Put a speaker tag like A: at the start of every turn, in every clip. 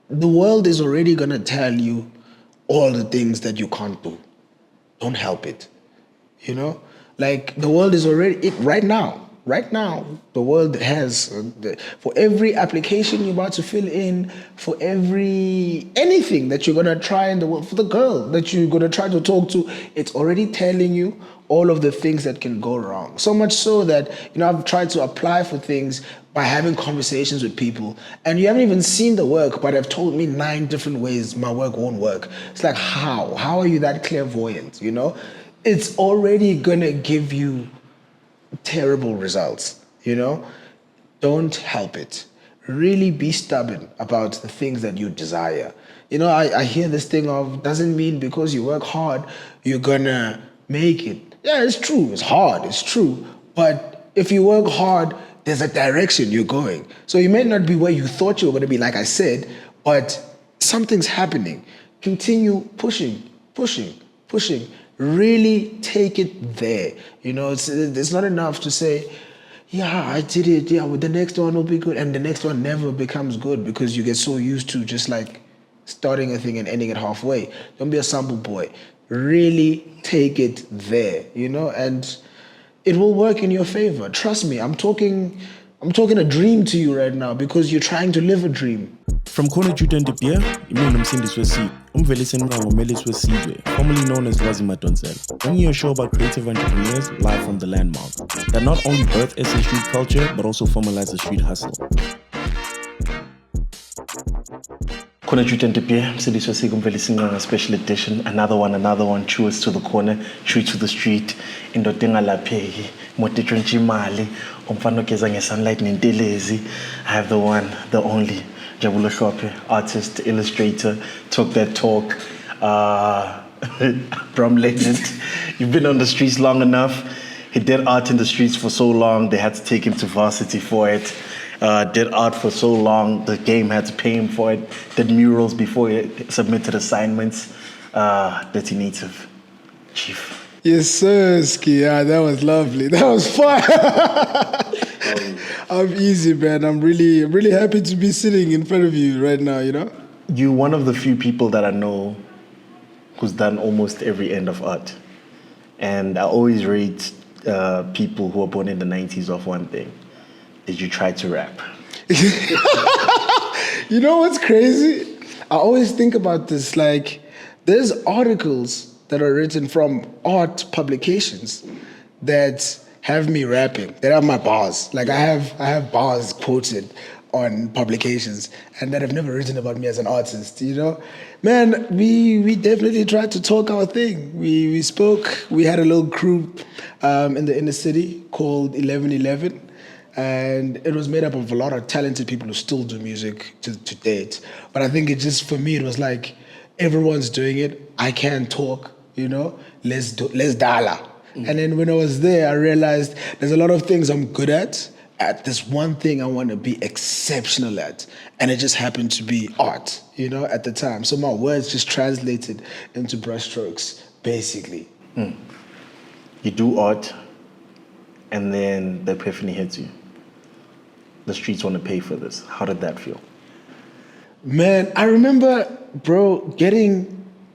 A: the world is already going to tell you all the things that you can't do. Don't help it. You know, like the world is already right now the world has for every application you're about to fill in, for every anything that you're going to try in the world, for the girl that you're going to try to talk to, it's already telling you all of the things that can go wrong. So much so that, I've tried to apply for things by having conversations with people, and you haven't even seen the work but have told me 9 different ways my work won't work. It's like, how are you that clairvoyant? It's already gonna give you terrible results. Don't help it. Really be stubborn about the things that you desire. I hear this thing of, doesn't mean because you work hard you're gonna make it. Yeah, it's true, it's hard, it's true, but if you work hard, there's a direction you're going. So you may not be where you thought you were going to be, like I said, but something's happening. Continue pushing, pushing, pushing. Really take it there. It's not enough to say, yeah, I did it. Yeah, well, the next one will be good. And the next one never becomes good because you get so used to just like starting a thing and ending it halfway. Don't be a sample boy. Really take it there, and it will work in your favor. Trust me, I'm talking a dream to you right now because you're trying to live a dream.
B: From Cnr Juta De Beer, imini nomsindisi wesizwe, umvelisi ngomelisi wesizwe, formerly known as Wazi Madonsela, bringing you a show about creative entrepreneurs live from the landmark that not only birth SA street culture but also formalize the street hustle. Cnr Juta De Beer, umvelisi wesizwe, umvelisi ngqanga special edition, another one, cheers to the corner, true to the street, indoda engalapheki, motetshwe imali, umfana ogeza ngesunlight nentelezi. I have the one, the only, Njabulo Hlophe, artist, illustrator, talk that talk, Brum legend. You've been on the streets long enough. He did art in the streets for so long, they had to take him to varsity for it. Did art for so long, the game had to pay him for it. Did murals before he submitted assignments. Dirty Native, Chief.
A: Yes, sir, Ski. Yeah, that was lovely. That was fun. I'm easy, man. I'm really happy to be sitting in front of you right now,
B: You're one of the few people that I know who's done almost every end of art. And I always rate people who are born in the 90s off one thing. Did you try to rap?
A: You know what's crazy? I always think about this, like, there's articles that are written from art publications that have me rapping, that have my bars. Like I have bars quoted on publications and that have never written about me as an artist, Man, we definitely tried to talk our thing. We spoke, we had a little group in the inner city called 1111. And it was made up of a lot of talented people who still do music to date. But I think for me, it was like, everyone's doing it. I can't talk, let's dala. And then when I was there, I realized there's a lot of things I'm good at this one thing I want to be exceptional at. And it just happened to be art, at the time. So my words just translated into brushstrokes, basically.
B: You do art, and then the epiphany hits you. The streets want to pay for this. How did that feel?
A: Man, I remember, bro,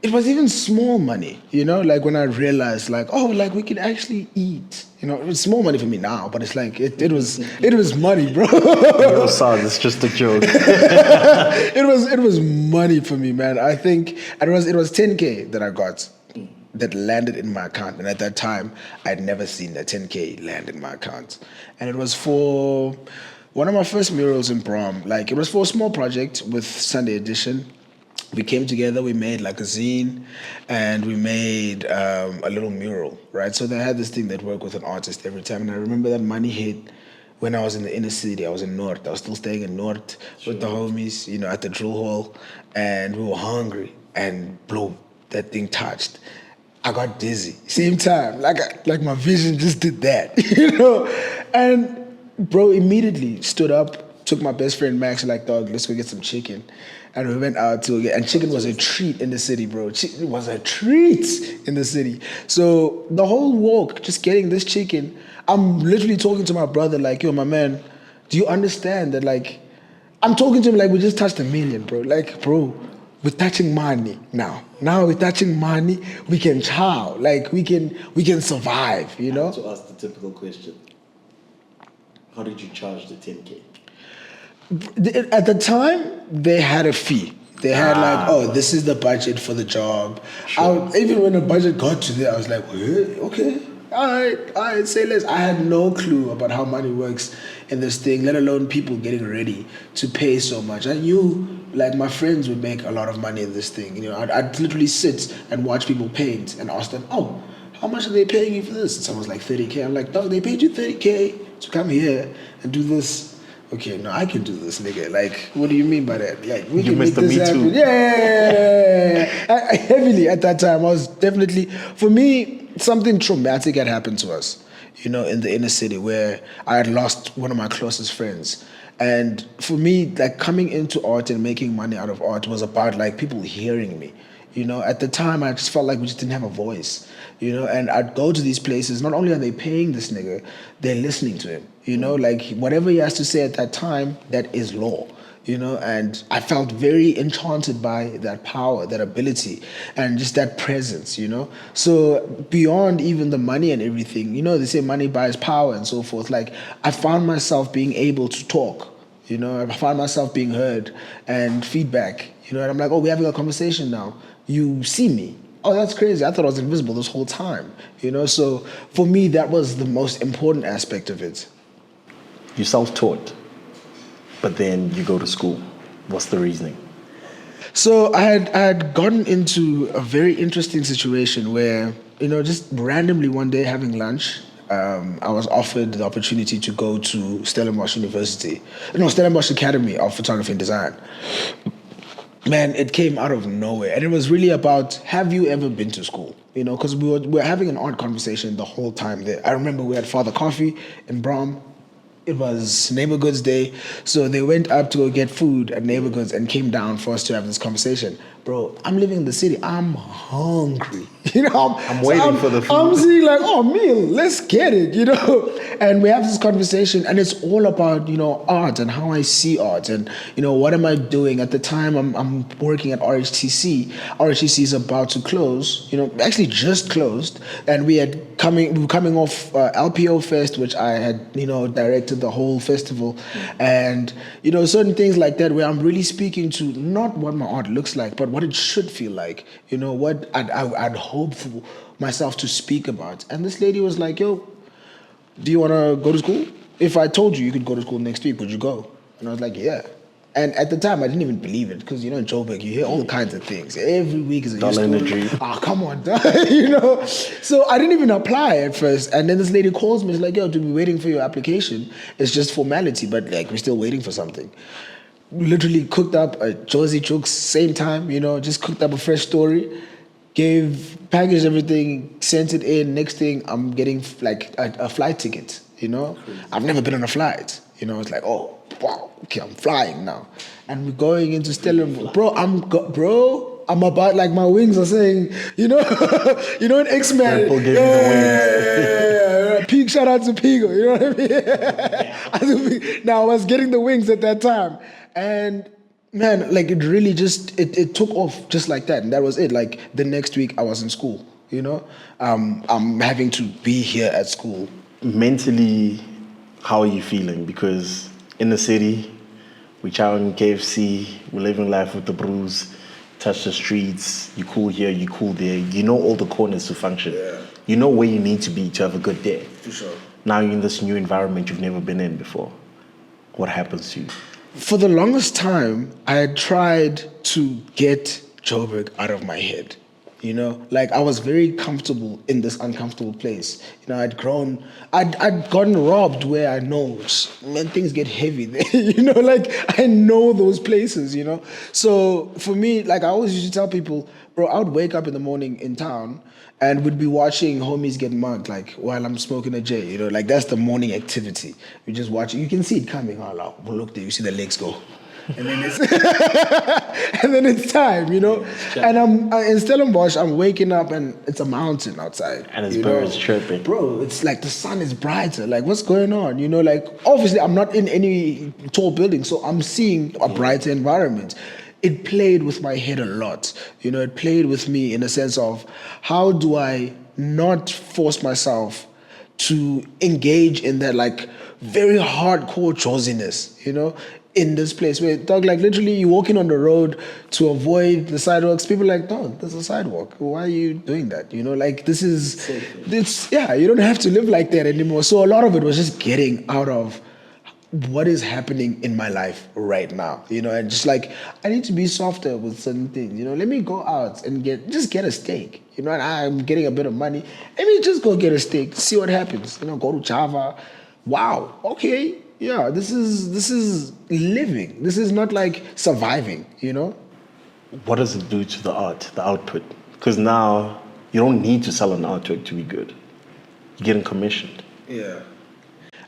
A: it was even small money, like when I realized, like, oh, like we could actually eat. It's small money for me now, but it's like, it was money, bro.
B: Yo, son, it's just a joke.
A: It was money for me, man. I think it was 10K that I got that landed in my account. And at that time, I'd never seen that 10K land in my account. And it was for one of my first murals in Brom. Like, it was for a small project with Sunday Edition. We came together, we made like a zine, and we made a little mural, right? So they had this thing that worked with an artist every time. And I remember that money hit when I was in the inner city. I was in North. I was still staying in North with the homies, at the drill hall. And we were hungry. And boom, that thing touched. I got dizzy. Same time, like my vision just did that, And bro immediately stood up, took my best friend Max, like, dog, let's go get some chicken. And we went out and chicken was a treat in the city, bro. It was a treat in the city. So the whole walk, just getting this chicken, I'm literally talking to my brother like, yo, my man, do you understand that, like, I'm talking to him like we just touched 1 million, bro. Like, bro, we're touching money now. Now we're touching money. We can chow. Like we can survive. You know.
B: To ask the typical question, how did you charge the 10K?
A: At the time, they had a fee. They had like, oh, this is the budget for the job. Even when the budget got to there, I was like, okay, all right, say less. I had no clue about how money works in this thing, let alone people getting ready to pay so much. I knew like my friends would make a lot of money in this thing. You know, I'd literally sit and watch people paint and ask them, oh, how much are they paying you for this? And someone's like 30K. I'm like, dog, they paid you 30K to come here and do this. Okay, no, I can do this, nigga. Like, what do you mean by that? Like, we can make this happen. Yeah. Heavily at that time, I was definitely, for me, something traumatic had happened to us, you know, in the inner city where I had lost one of my closest friends. And for me, like coming into art and making money out of art was about like people hearing me. You know, at the time, I just felt like we just didn't have a voice, you know, and I'd go to these places. Not only are they paying this nigga, they're listening to him, you know, like whatever he has to say at that time, that is law, you know, and I felt very enchanted by that power, that ability, and just that presence, you know. So beyond even the money and everything, you know, they say money buys power and so forth. Like, I found myself being able to talk. You know, I found myself being heard and feedback, you know, and I'm like, oh, we're having a conversation now. You see me. Oh, that's crazy. I thought I was invisible this whole time, you know? So for me, that was the most important aspect of it.
B: You self-taught, but then you go to school. What's the reasoning?
A: So I had gotten into a very interesting situation where, you know, just randomly one day having lunch, I was offered the opportunity to go to Stellenbosch Academy of Photography and Design. Man, it came out of nowhere. And it was really about, have you ever been to school? You know, because we were having an art conversation the whole time there. I remember we had Father Coffee in Brom. It was Neighbor Goods Day. So they went up to go get food at Neighbor Goods and came down for us to have this conversation. Bro, I'm living in the city. I'm hungry. You know,
B: I'm waiting for the food.
A: I'm seeing like, oh, meal, let's get it, you know. And we have this conversation and it's all about, you know, art and how I see art and, you know, what am I doing? At the time, I'm working at RHTC. RHTC is about to close, you know, actually just closed. And we were coming off LPO Fest, which I had, you know, directed the whole festival. And, you know, certain things like that where I'm really speaking to not what my art looks like, but what it should feel like, you know, what I'd hope for myself to speak about. And this lady was like, yo, do you want to go to school? If I told you could go to school next week, would you go? And I was like, yeah. And at the time, I didn't even believe it because, you know, in Joburg, you hear all kinds of things. Every week is a new
B: Dollar
A: story. Oh, come on, you know. So I didn't even apply at first. And then this lady calls me. She's like, yo, to be waiting for your application. It's just formality, but like we're still waiting for something. Literally cooked up a Josie Chooks, same time, you know, just cooked up a fresh story, packaged everything, sent it in. Next thing, I'm getting like a flight ticket, you know. I've never been on a flight, you know. It's like, oh, wow, okay, I'm flying now. And we're going into Stellenbosch. Bro, I'm about, like my wings are saying, you know, you know in X-Men.
B: People give you the wings.
A: Pig, shout out to Pigo, you know what I mean? Now I was getting the wings at that time. And man, like it really just, it took off just like that. And that was it. Like the next week I was in school, you know? I'm having to be here at school.
B: Mentally, how are you feeling? Because in the city, we chow in KFC, we're living life with the brews, touch the streets, you cool here, you cool there. You know all the corners to function.
A: Yeah.
B: You know where you need to be to have a good day.
A: For sure.
B: Now you're in this new environment you've never been in before. What happens to you?
A: For the longest time, I had tried to get Joburg out of my head. You know, like I was very comfortable in this uncomfortable place. You know, I'd gotten robbed where I know, man, things get heavy there. You know, like I know those places, you know. So for me, like I always used to tell people, bro, I would wake up in the morning in town and would be watching homies get mugged, like while I'm smoking a J, you know, like that's the morning activity. You just watch it, you can see it coming all out. Well, look there, you see the legs go. and then it's and then it's time, you know. And I'm in Stellenbosch. I'm waking up and it's a mountain outside,
B: And it's birds chirping.
A: Bro, it's like the sun is brighter. Like, what's going on? You know, like obviously I'm not in any tall building, so I'm seeing a brighter environment. It played with my head a lot. You know, it played with me in a sense of how do I not force myself to engage in that like very hardcore chosiness, you know, in this place where dog, like literally you're walking on the road to avoid the sidewalks. People are like, no, there's a sidewalk. Why are you doing that? You know, like this is you don't have to live like that anymore. So a lot of it was just getting out of what is happening in my life right now, you know, and just like I need to be softer with certain things, you know. Let me go out and get a steak, you know, and I'm getting a bit of money. Let me just go get a steak, see what happens, you know. Go to Java. Wow, okay, yeah, this is living. This is not like surviving, you know.
B: What does it do to the art, the output? Because now you don't need to sell an artwork to be good. You're getting commissioned.
A: Yeah.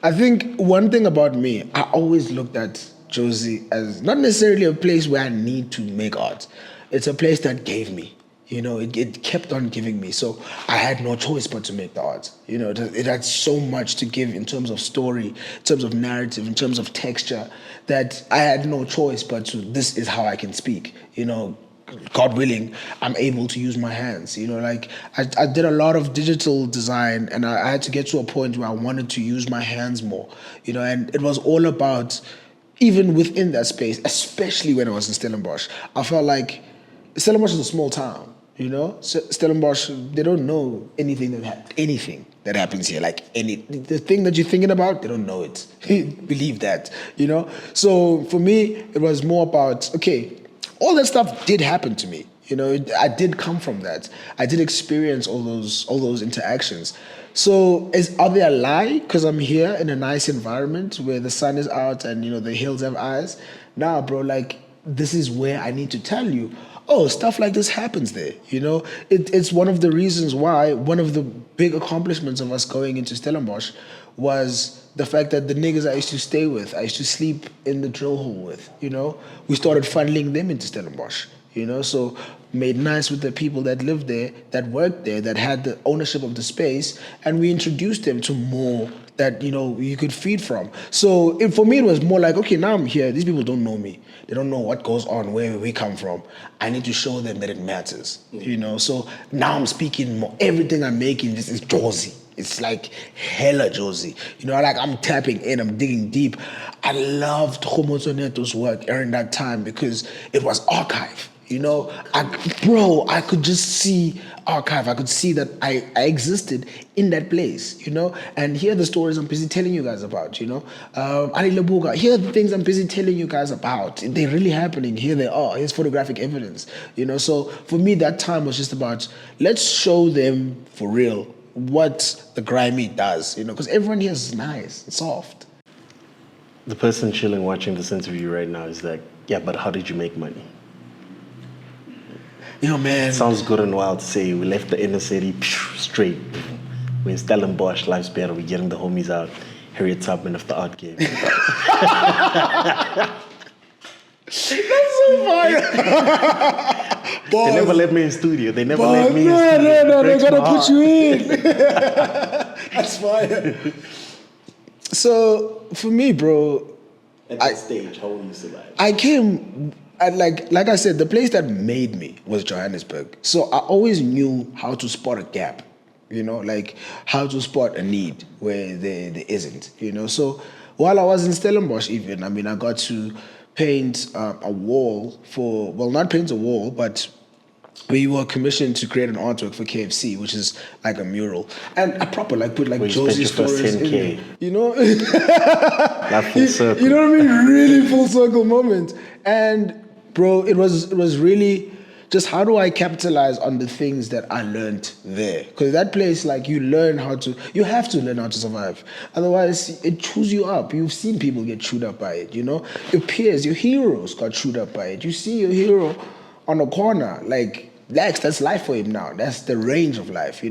A: I think one thing about me, I always looked at Josie as not necessarily a place where I need to make art. It's a place that gave me. You know, it kept on giving me. So I had no choice but to make the art. You know, it had so much to give in terms of story, in terms of narrative, in terms of texture, that I had no choice but to, this is how I can speak. You know, God willing, I'm able to use my hands. You know, like I did a lot of digital design, and I had to get to a point where I wanted to use my hands more. You know, and it was all about, even within that space, especially when I was in Stellenbosch, I felt like Stellenbosch is a small town. You know, Stellenbosch, they don't know anything that happens here. Like the thing that you're thinking about, they don't know it. Believe that. You know. So for me, it was more about, okay, all that stuff did happen to me. You know, I did come from that. I did experience all those interactions. So are they a lie because I'm here in a nice environment where the sun is out and, you know, the hills have eyes? Nah, bro, like this is where I need to tell you, oh, stuff like this happens there. You know, it's one of the reasons why one of the big accomplishments of us going into Stellenbosch was the fact that the niggas I used to stay with, I used to sleep in the drill hole with, you know, we started funneling them into Stellenbosch, you know, so made nice with the people that lived there, that worked there, that had the ownership of the space, and we introduced them to more that, you know, you could feed from. So for me, it was more like, okay, now I'm here. These people don't know me. They don't know what goes on, where we come from. I need to show them that it matters, you know. So now I'm speaking more. Everything I'm making just is Josie. It's like hella Josie. You know, like I'm tapping in, I'm digging deep. I loved Khomotso Neto's work during that time because it was archive. You know, I could just see archive. I could see that I existed in that place, you know, and here are the stories I'm busy telling you guys about, you know. Ali Labuga, here are the things I'm busy telling you guys about. They're really happening. Here they are. Here's photographic evidence, you know. So for me, that time was just about, let's show them for real what the grimy does, you know, because everyone here is nice and soft.
B: The person chilling watching this interview right now is like, yeah, but how did you make money?
A: You know, man.
B: Sounds good and wild to say we left the inner city straight. We're in Stellenbosch, life's better. We're getting the homies out. Harriet Tubman of the art game.
A: That's so fire.
B: They never let me in studio. They never let me in studio.
A: No, they gotta put you in. That's fire. So for me, bro,
B: at that stage, how will you survive?
A: I came. Like I said, the place that made me was Johannesburg. So I always knew how to spot a gap, you know, like how to spot a need where there isn't, you know. So while I was in Stellenbosch even, I mean, I got to paint a wall for, well, not paint a wall, but we were commissioned to create an artwork for KFC, which is like a mural. And I proper like put like Josie stories in, you know.
B: That full circle.
A: You know what I mean? Really full circle moment. And bro, it was really just how do I capitalize on the things that I learned there? Because that place, like you have to learn how to survive. Otherwise, it chews you up. You've seen people get chewed up by it, you know? Your peers, your heroes got chewed up by it. You see your hero on a corner, like that's life for him now. That's the range of life,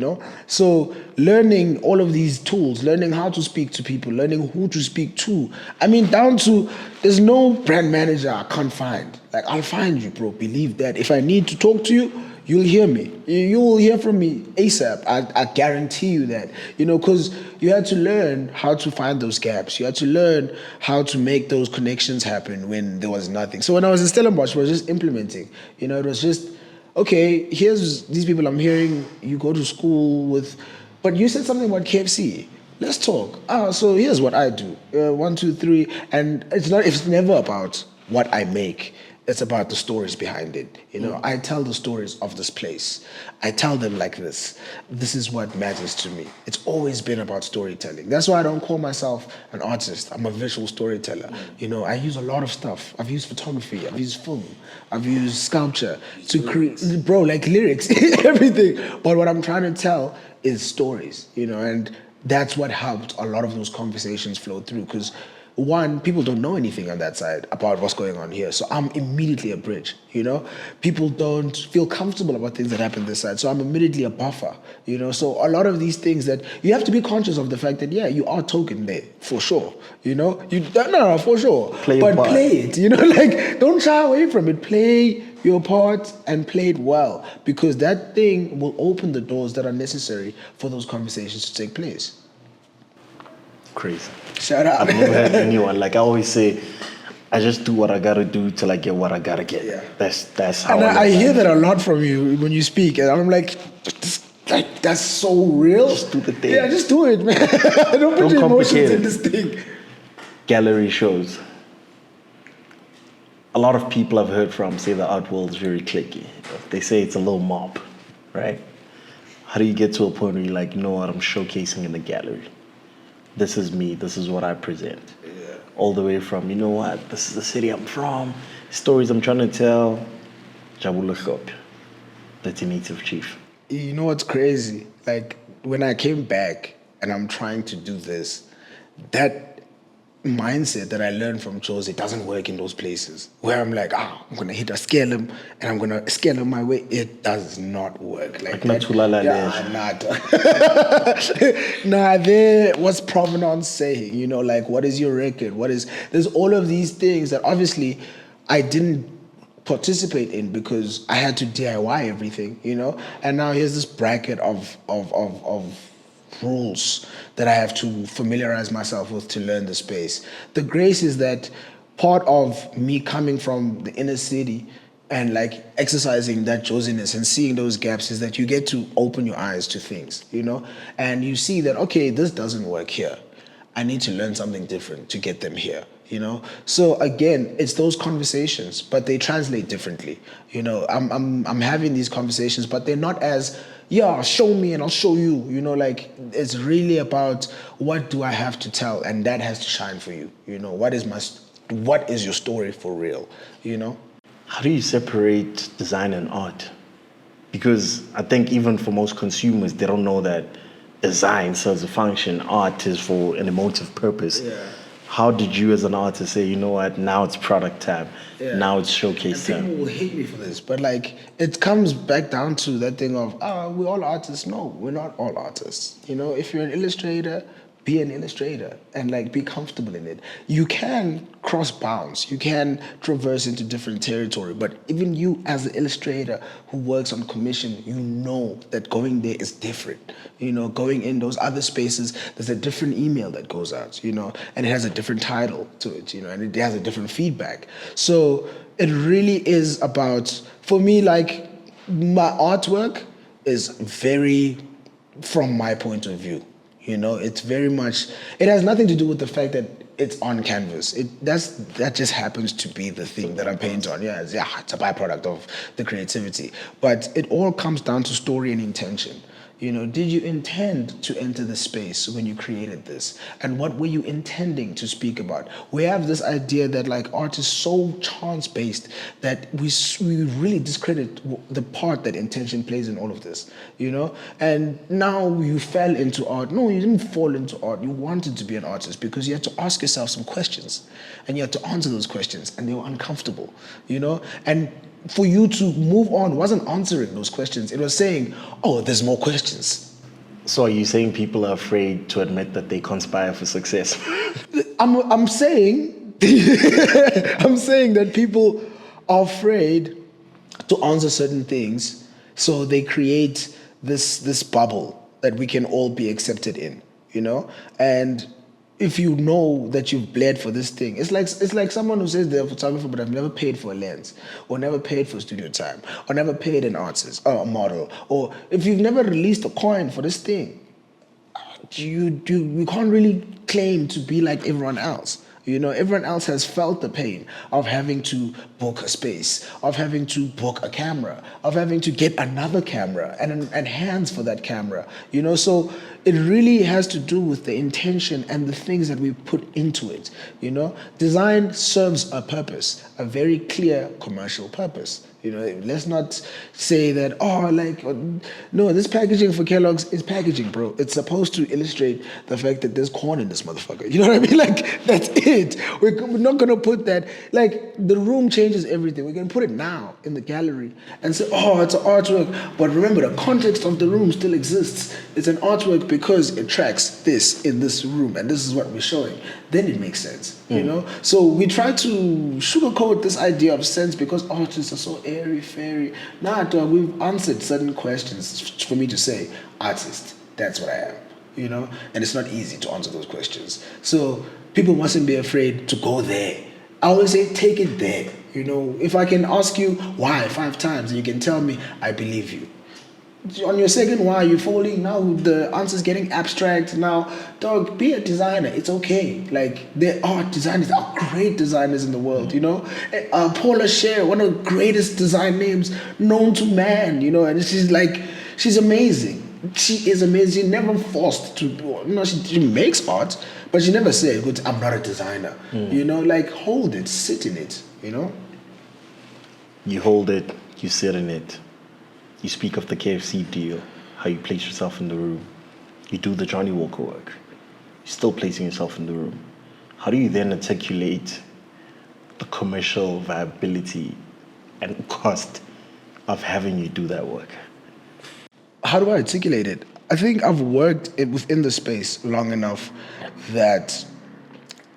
A: So learning all of these tools, learning how to speak to people, learning who to speak to. I mean, down to there's no brand manager I can't find. Like, I'll find you, bro. Believe that. If I need to talk to you, you'll hear me. You will hear from me ASAP. I guarantee you that. Because you had to learn how to find those gaps. You had to learn how to make those connections happen when there was nothing. So when I was in Stellenbosch, I was just implementing. It was just, okay, here's these people I'm hearing you go to school with, but you said something about KFC. Let's talk. So here's what I do. 1, 2, 3. And it's never about what I make. It's about the stories behind it. I tell the stories of this place. I tell them like this. This is what matters to me. It's always been about storytelling. That's why I don't call myself an artist. I'm a visual storyteller. I use a lot of stuff. I've used photography. I've used film. I've used sculpture to create, bro, like lyrics, everything. But what I'm trying to tell is stories, and that's what helped a lot of those conversations flow through. Because one, people don't know anything on that side about what's going on here. So I'm immediately a bridge, People don't feel comfortable about things that happen this side. So I'm immediately a buffer, So a lot of these things that you have to be conscious of the fact that, yeah, you are token there, for sure, No, for sure.
B: Play
A: it, like, don't shy away from it. Play your part and play it well, because that thing will open the doors that are necessary for those conversations to take place.
B: Crazy.
A: Shout out.
B: I've never had anyone, like I always say, I just do what I gotta do till I get what I gotta get.
A: Yeah.
B: That's how
A: And I hear that a lot from you when you speak, and I'm like, that's so real.
B: Just do the thing.
A: Yeah, just do it, man. Don't put your emotions in this thing.
B: Gallery shows. A lot of people I've heard from say the art world is very cliquey. They say it's a little mob, right? How do you get to a point where you're like, you know what, I'm showcasing in the gallery? This is me, this is what I present.
A: Yeah.
B: All the way from, you know what, this is the city I'm from, stories I'm trying to tell. Njabulo Hlophe, that's a native chief.
A: You know what's crazy? Like, when I came back and I'm trying to do this, that mindset that I learned from Jose doesn't work in those places where I'm like, I'm gonna hit a scale him and I'm gonna scale him my way. It does not work like that. What's provenance saying? Like, what is your record? There's all of these things that obviously I didn't participate in because I had to DIY everything, and now here's this bracket of rules that I have to familiarize myself with to learn the space. The grace is that part of me coming from the inner city and like exercising that Josiness and seeing those gaps is that you get to open your eyes to things, and you see that, okay, this doesn't work here. I need to learn something different to get them here. So again, it's those conversations, but they translate differently. I'm having these conversations, but they're not as, show me and I'll show you. Like, it's really about what do I have to tell, and that has to shine for you. What is your story for real?
B: How do you separate design and art? Because I think even for most consumers, they don't know that design serves a function, art is for an emotive purpose.
A: Yeah.
B: How did you as an artist say, you know what, now it's product tab, now it's showcase tab?
A: People will hate me for this, but like, it comes back down to that thing of, we're all artists. No, we're not all artists. If you're an illustrator, be an illustrator and like be comfortable in it. You can cross bounds, you can traverse into different territory, but even you as an illustrator who works on commission, that going there is different. Going in those other spaces, there's a different email that goes out, and it has a different title to it, and it has a different feedback. So it really is about, for me, like, my artwork is very from my point of view. It's very much, it has nothing to do with the fact that it's on canvas. That just happens to be the thing that I paint on. It's a byproduct of the creativity. But it all comes down to story and intention. Did you intend to enter the space when you created this? And what were you intending to speak about? We have this idea that like art is so chance-based that we really discredit the part that intention plays in all of this, And now you fell into art. No, you didn't fall into art. You wanted to be an artist because you had to ask yourself some questions and you had to answer those questions and they were uncomfortable, And for you to move on wasn't answering those questions. It was saying, oh, there's more questions.
B: So are you saying people are afraid to admit that they conspire for success?
A: I'm saying I'm saying that people are afraid to answer certain things, so they create this bubble that we can all be accepted in, you know? And if you know that you've bled for this thing, it's like someone who says they're a photographer but I've never paid for a lens, or never paid for studio time, or never paid an artist or a model, or if you've never released a coin for this thing, you can't really claim to be like everyone else. You know, everyone else has felt the pain of having to book a space, of having to book a camera, of having to get another camera and hands for that camera. You know, so it really has to do with the intention and the things that we put into it. You know, design serves a purpose, a very clear commercial purpose. You know, let's not say that, no, this packaging for Kellogg's is packaging, bro. It's supposed to illustrate the fact that there's corn in this motherfucker. You know what I mean? Like, that's it. We're not going to put that, like, the room changes everything. We're going to put it now in the gallery and say, oh, it's an artwork. But remember, the context of the room still exists. It's an artwork because it tracks this in this room, and this is what we're showing. Then it makes sense, you know? So we try to sugarcoat this idea of sense because artists are so airy-fairy. Nah, dog, we've answered certain questions for me to say, artist, that's what I am, you know? And it's not easy to answer those questions. So people mustn't be afraid to go there. I always say, take it there. You know, if I can ask you why 5 times and you can tell me, I believe you. On your second why, you're falling. Now the answer's getting abstract. Now, dog, be a designer. It's okay. Like, there are designers, there are great designers in the world, you know? Paula Scher, one of the greatest design names known to man, you know? And she's amazing. She is amazing. She never forced to, she makes art, but she never said, good, I'm not a designer. You know, like, hold it, sit in it, you know?
B: You hold it, you sit in it. You speak of the KFC deal, how you place yourself in the room. You do the Johnny Walker work. You're still placing yourself in the room. How do you then articulate the commercial viability and cost of having you do that work?
A: How do I articulate it? I think I've worked within the space long enough that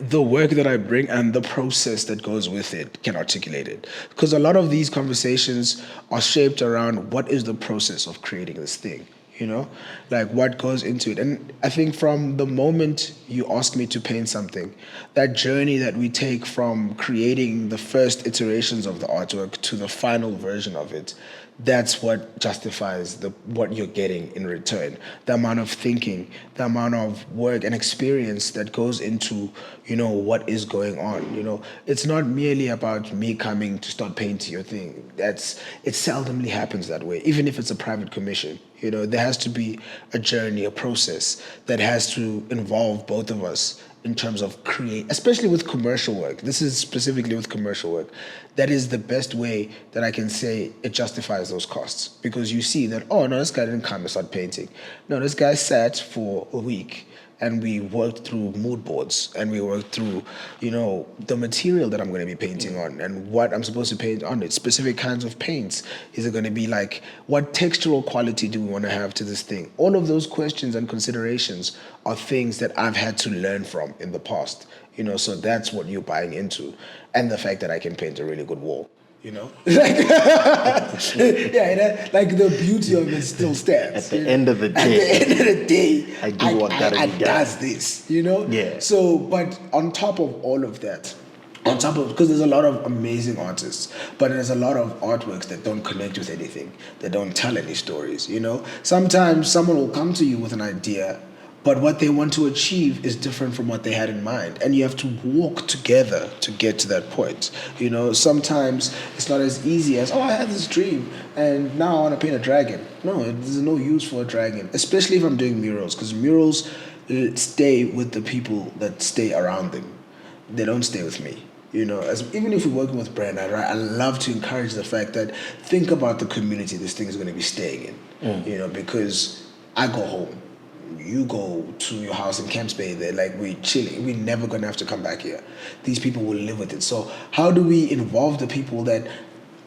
A: the work that I bring and the process that goes with it can articulate it. Because a lot of these conversations are shaped around what is the process of creating this thing, you know? Like what goes into it. And I think from the moment you ask me to paint something, that journey that we take from creating the first iterations of the artwork to the final version of it, that's what justifies what you're getting in return. The amount of thinking, the amount of work and experience that goes into, you know, what is going on. You know, it's not merely about me coming to start painting your thing. It seldomly happens that way, even if it's a private commission. You know, there has to be a journey, a process that has to involve both of us in terms of especially with commercial work. This is specifically with commercial work. That is the best way that I can say it justifies those costs. Because you see that, oh no, this guy didn't come and start painting. No, this guy sat for a week and we worked through mood boards and we worked through, you know, the material that I'm going to be painting on and what I'm supposed to paint on it, specific kinds of paints. Is it going to be like, what textural quality do we want to have to this thing? All of those questions and considerations are things that I've had to learn from in the past, you know, so that's what you're buying into. And the fact that I can paint a really good wall. You know, like, yeah, like the beauty of it still stands.
B: At the end of the day, I do what gotta be done.
A: Does this, you know?
B: Yeah.
A: So, but on top of all of that, because there's a lot of amazing artists, but there's a lot of artworks that don't connect with anything, that don't tell any stories, you know? Sometimes someone will come to you with an idea, but what they want to achieve is different from what they had in mind. And you have to walk together to get to that point. You know, sometimes it's not as easy as, oh, I had this dream and now I want to paint a dragon. No, there's no use for a dragon, especially if I'm doing murals, because murals stay with the people that stay around them. They don't stay with me. You know, even if we're working with brand, I love to encourage the fact that think about the community this thing is going to be staying in. You know, because I go home. You go to your house in Camps Bay, they're like, we're chilling. We're never going to have to come back here. These people will live with it. So how do we involve the people that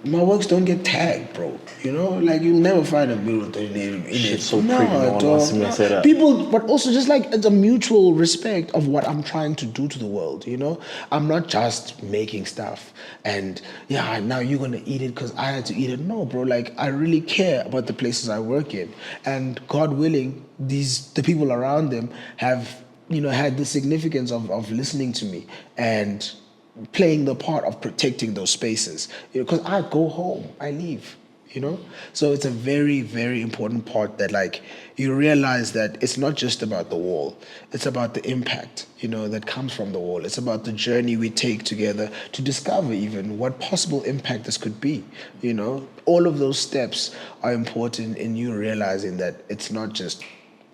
A: my works don't get tagged, bro. You know, like you'll never find a mural in it.
B: Shit's so pretty, no one wants to mess it up.
A: People, but also just like it's a mutual respect of what I'm trying to do to the world. You know, I'm not just making stuff and yeah, now you're gonna eat it because I had to eat it. No, bro. Like I really care about the places I work in, and God willing, the people around them have had the significance of listening to me and playing the part of protecting those spaces. Because I go home, I leave. So it's a very, very important part that like you realize that it's not just about the wall, it's about the impact that comes from the wall. It's about the journey we take together to discover even what possible impact this could be. All of those steps are important in you realizing that it's not just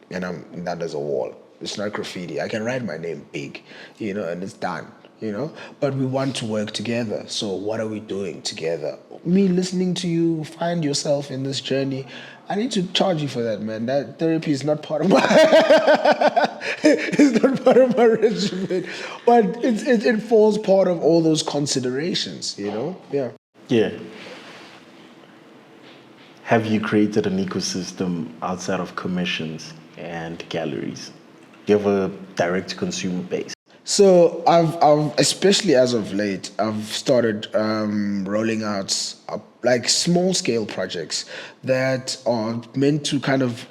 A: that there's a wall, it's not graffiti. I can write my name big, and it's done. But we want to work together. So what are we doing together? Me listening to you, find yourself in this journey. I need to charge you for that, man. That therapy is not part of my it's not part of my regimen. But it falls part of all those considerations, Yeah.
B: Yeah. Have you created an ecosystem outside of commissions and galleries? Do you have a direct consumer base?
A: So I've especially as of late, I've started rolling out like small scale projects that are meant to kind of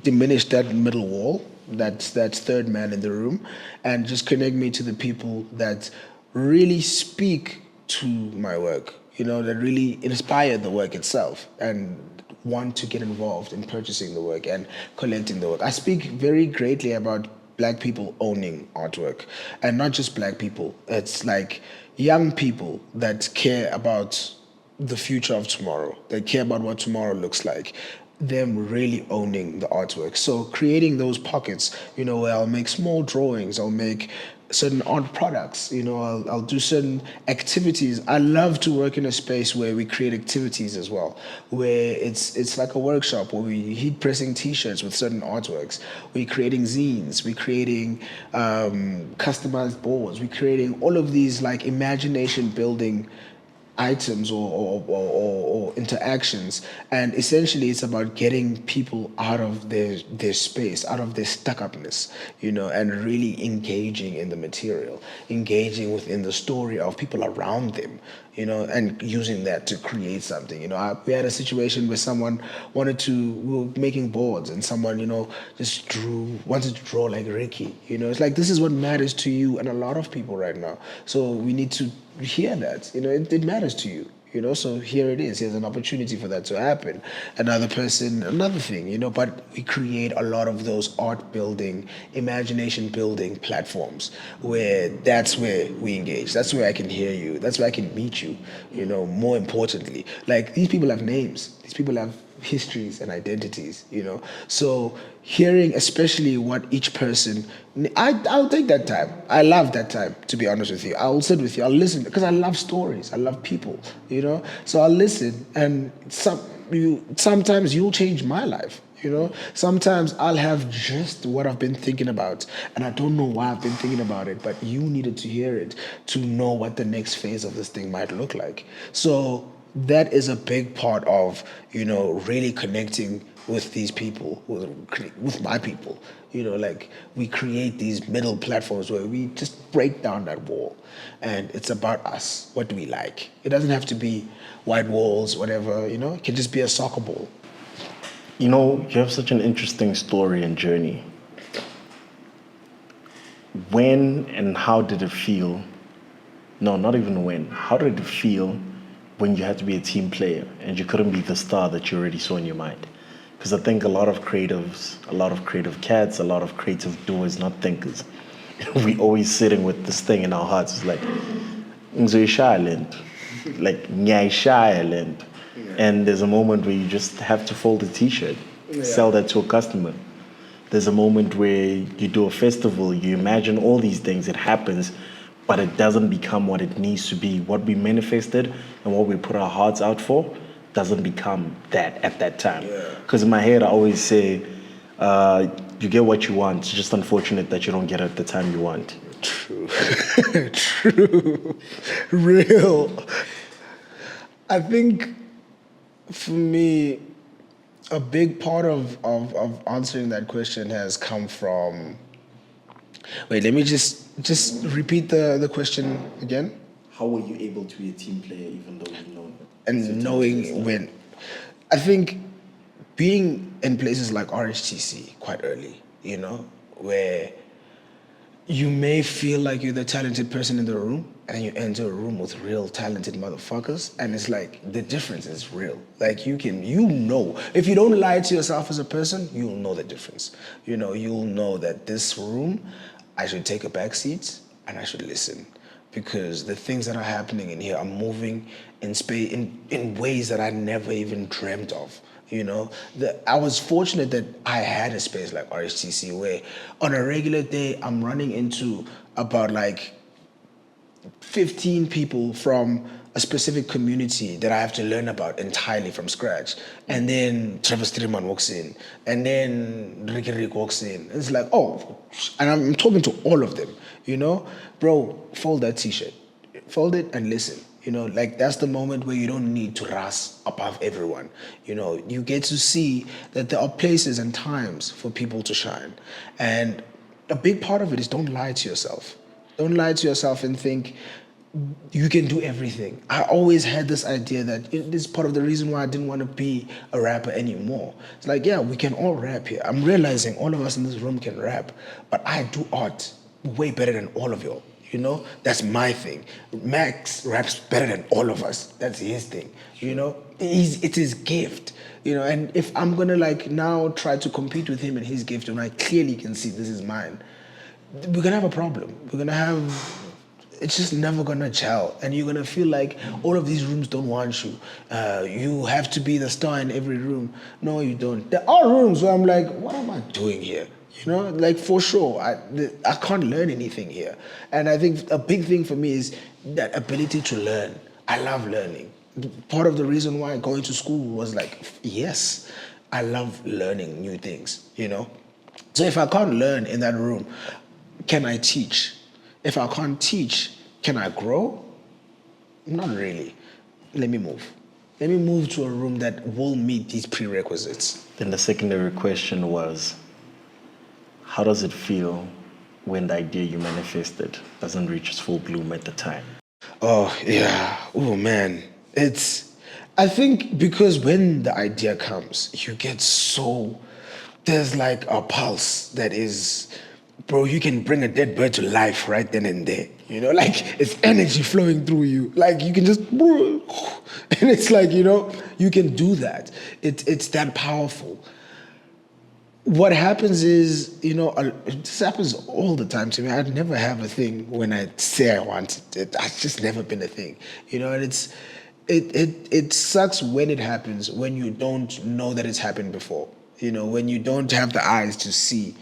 A: diminish that middle wall, that's third man in the room, and just connect me to the people that really speak to my work, that really inspire the work itself and want to get involved in purchasing the work and collecting the work. I speak very greatly about Black people owning artwork, and not just Black people. It's like young people that care about the future of tomorrow. They care about what tomorrow looks like. Them really owning the artwork. So creating those pockets, where I'll make small drawings, I'll make certain art products, I'll do certain activities. I love to work in a space where we create activities as well, where it's like a workshop where we heat pressing t-shirts with certain artworks. We're creating zines, we're creating customized boards, we're creating all of these like imagination building items or interactions, and essentially it's about getting people out of their space, out of their stuck-upness, and really engaging in the material, engaging within the story of people around them, and using that to create something. We had a situation where someone we were making boards, and someone, just wanted to draw like Ricky. It's like, this is what matters to you and a lot of people right now. So we need to hear that, it matters to you. So here it is. Here's an opportunity for that to happen. Another person, another thing, but we create a lot of those art building, imagination building platforms where that's where we engage. That's where I can hear you. That's where I can meet you, more importantly. Like, these people have names. These people have histories and identities, So hearing especially what each person, I'll take that time. I love that time, to be honest with you. I'll sit with you. I'll listen because I love stories. I love people, So I'll listen, and sometimes you'll change my life. Sometimes I'll have just what I've been thinking about, and I don't know why I've been thinking about it, but you needed to hear it to know what the next phase of this thing might look like. So that is a big part of, really connecting with these people, with my people. Like, we create these middle platforms where we just break down that wall, and it's about us. What do we like? It doesn't have to be white walls, whatever, it can just be a soccer ball.
B: You have such an interesting story and journey. When and how did it feel? No, not even when. How did it feel when you had to be a team player and you couldn't be the star that you already saw in your mind? Because I think a lot of creatives, a lot of creative cats, a lot of creative doers, not thinkers, we always sitting with this thing in our hearts. It's like, Ngzoyishaland, like Nyayishaland. And there's a moment where you just have to fold a t-shirt, sell that to a customer. There's a moment where you do a festival, you imagine all these things, it happens, but it doesn't become what it needs to be. What we manifested and what we put our hearts out for doesn't become that at that time. Because in my head, I always say, you get what you want. It's just unfortunate that you don't get it at the time you want.
A: True. True. Real. I think for me, a big part of answering that question has come from. Wait, let me just repeat the question again.
B: How were you able to be a team player even though you know
A: And
B: sometimes
A: knowing
B: there's
A: when, I think being in places like RHTC quite early, where you may feel like you're the talented person in the room, and then you enter a room with real talented motherfuckers, and it's like the difference is real. Like if you don't lie to yourself as a person, you'll know the difference. You'll know that this room, I should take a back seat and I should listen, because the things that are happening in here are moving in space in ways that I never even dreamt of. I was fortunate that I had a space like RHTC where on a regular day I'm running into about like 15 people from a specific community that I have to learn about entirely from scratch. And then Trevor Streeman walks in, and then Ricky Rick walks in. It's like, oh, and I'm talking to all of them, bro, fold that t-shirt, fold it and listen. Like that's the moment where you don't need to ras above everyone. You get to see that there are places and times for people to shine. And a big part of it is don't lie to yourself. Don't lie to yourself and think you can do everything. I always had this idea that this is part of the reason why I didn't want to be a rapper anymore. It's like, yeah, we can all rap here. I'm realizing all of us in this room can rap, but I do art way better than all of y'all. That's my thing. Max raps better than all of us. That's his thing. It's his gift. And if I'm gonna now try to compete with him and his gift, and I clearly can see this is mine, we're gonna have a problem. It's just never gonna gel, and you're gonna feel like all of these rooms don't want you. You have to be the star in every room. No, you don't. There are rooms where I'm like, what am I doing here? For sure, I can't learn anything here. And I think a big thing for me is that ability to learn. I love learning. Part of the reason why going to school was like, yes, I love learning new things, So if I can't learn in that room, can I teach? If I can't teach, can I grow? Not really. Let me move. Let me move to a room that will meet these prerequisites.
B: Then the secondary question was, how does it feel when the idea you manifested doesn't reach its full bloom at the time?
A: Oh, yeah. Oh, man. I think because when the idea comes, there's like a pulse that is, bro, you can bring a dead bird to life right then and there. It's energy flowing through you. Like you can just, and it's like, you can do that. It's that powerful. What happens is, this happens all the time to me. I'd never have a thing when I say I want it. It's just never been a thing, and it sucks when it happens, when you don't know that it's happened before, when you don't have the eyes to see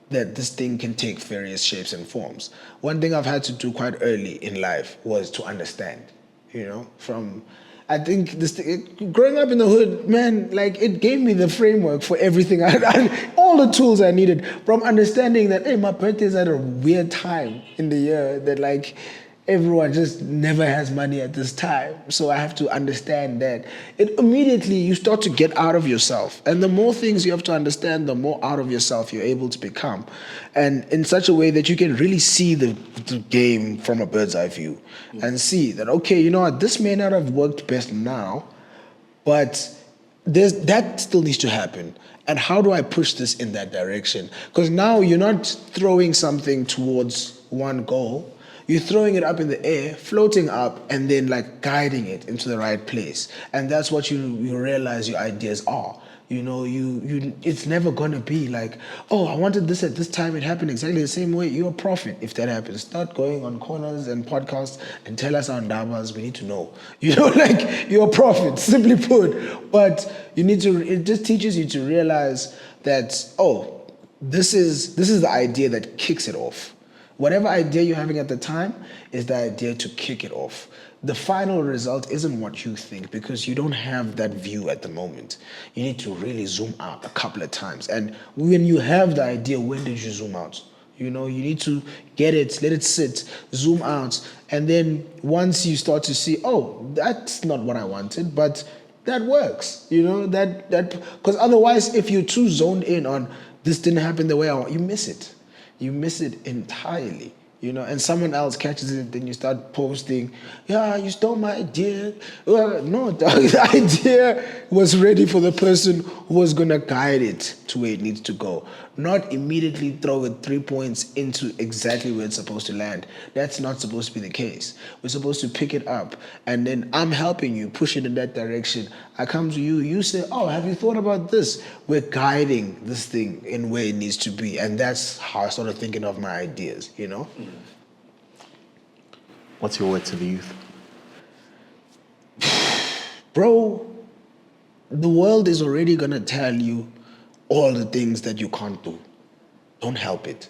A: that this thing can take various shapes and forms. One thing I've had to do quite early in life was to understand, I think growing up in the hood, man, it gave me the framework for everything. All the tools I needed, from understanding that, hey, my birthday's at a weird time in the year, that everyone just never has money at this time. So I have to understand that. Immediately you start to get out of yourself. And the more things you have to understand, the more out of yourself you're able to become. And in such a way that you can really see the game from a bird's eye view and see that, okay, you know what, this may not have worked best now, but that still needs to happen. And how do I push this in that direction? Because now you're not throwing something towards one goal. You're throwing it up in the air, floating up, and then guiding it into the right place. And that's what you realize your ideas are. It's never gonna be like, oh, I wanted this at this time. It happened exactly the same way. You're a prophet if that happens. Start going on corners and podcasts and tell us our ndabas. We need to know. You're a prophet, simply put. But it just teaches you to realize that, oh, this is the idea that kicks it off. Whatever idea you're having at the time is the idea to kick it off. The final result isn't what you think, because you don't have that view at the moment. You need to really zoom out a couple of times. And when you have the idea, when did you zoom out? You know, you need to get it, let it sit, zoom out. And then once you start to see, oh, that's not what I wanted, but that works, you know, because otherwise, if you're too zoned in on this didn't happen the way I want, you miss it. You miss it entirely, you know, and someone else catches it, then you start posting, yeah, you stole my idea. Well, no, the idea was ready for the person who was going to guide it to where it needs to go, not immediately throw it 3 points into exactly where it's supposed to land. That's not supposed to be the case. We're supposed to pick it up, and then I'm helping you push it in that direction. I come to you, you say, oh, have you thought about this? We're guiding this thing in where it needs to be, and that's how I started thinking of my ideas, you know?
B: What's your word to the youth?
A: Bro, the world is already going to tell you all the things that you can't do. Don't help it.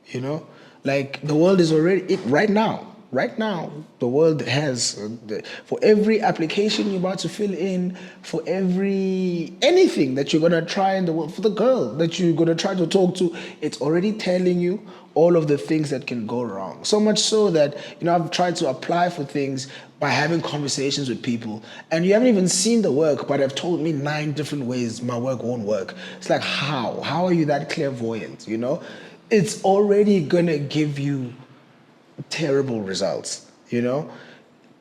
A: You know? Like, the world is already, right now, the world has, for every application you're about to fill in, for anything that you're going to try in the world, for the girl that you're going to try to talk to, it's already telling you all of the things that can go wrong. So much so that, you know, I've tried to apply for things by having conversations with people, and you haven't even seen the work, but have told me 9 different ways my work won't work. It's like, how? How are you that clairvoyant, you know? It's already going to give you terrible results, you know?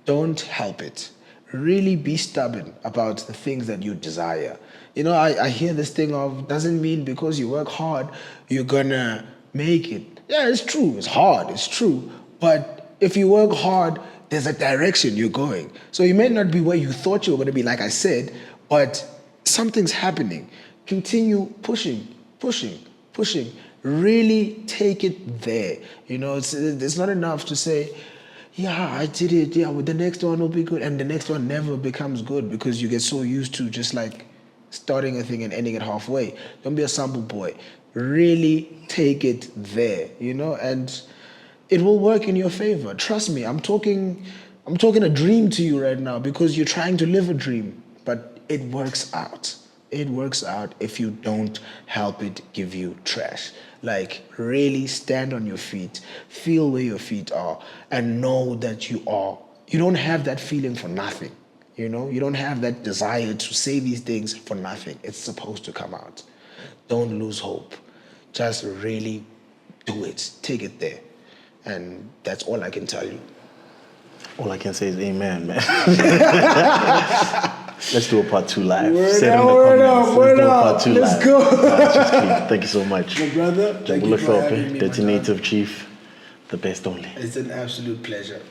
A: Don't help it. Really be stubborn about the things that you desire. You know, I hear this thing of, doesn't mean because you work hard, you're gonna make it. Yeah, it's true, it's hard, it's true. But if you work hard, there's a direction you're going. So you may not be where you thought you were gonna be, like I said, but something's happening. Continue pushing, pushing, pushing. Really take it there. You know, it's not enough to say, yeah, I did it. Yeah, well, the next one will be good. And the next one never becomes good because you get so used to just like starting a thing and ending it halfway. Don't be a sample boy. Really take it there, you know, and it will work in your favor. Trust me, I'm talking a dream to you right now because you're trying to live a dream, but it works out. It works out if you don't help it give you trash. Like, really stand on your feet, feel where your feet are, and know that you don't have that feeling for nothing. You know, you don't have that desire to say these things for nothing. It's supposed to come out. Don't lose hope. Just really do it. Take it there. And that's all I can tell you.
B: All I can say is amen, man. Let's do a part 2 live.
A: Word up. Let's go.
B: Thank you so much.
A: My brother, thank you
B: Njabulo
A: for having
B: Hlophe,
A: me,
B: Dirty Native Chief, the best only.
A: It's an absolute pleasure.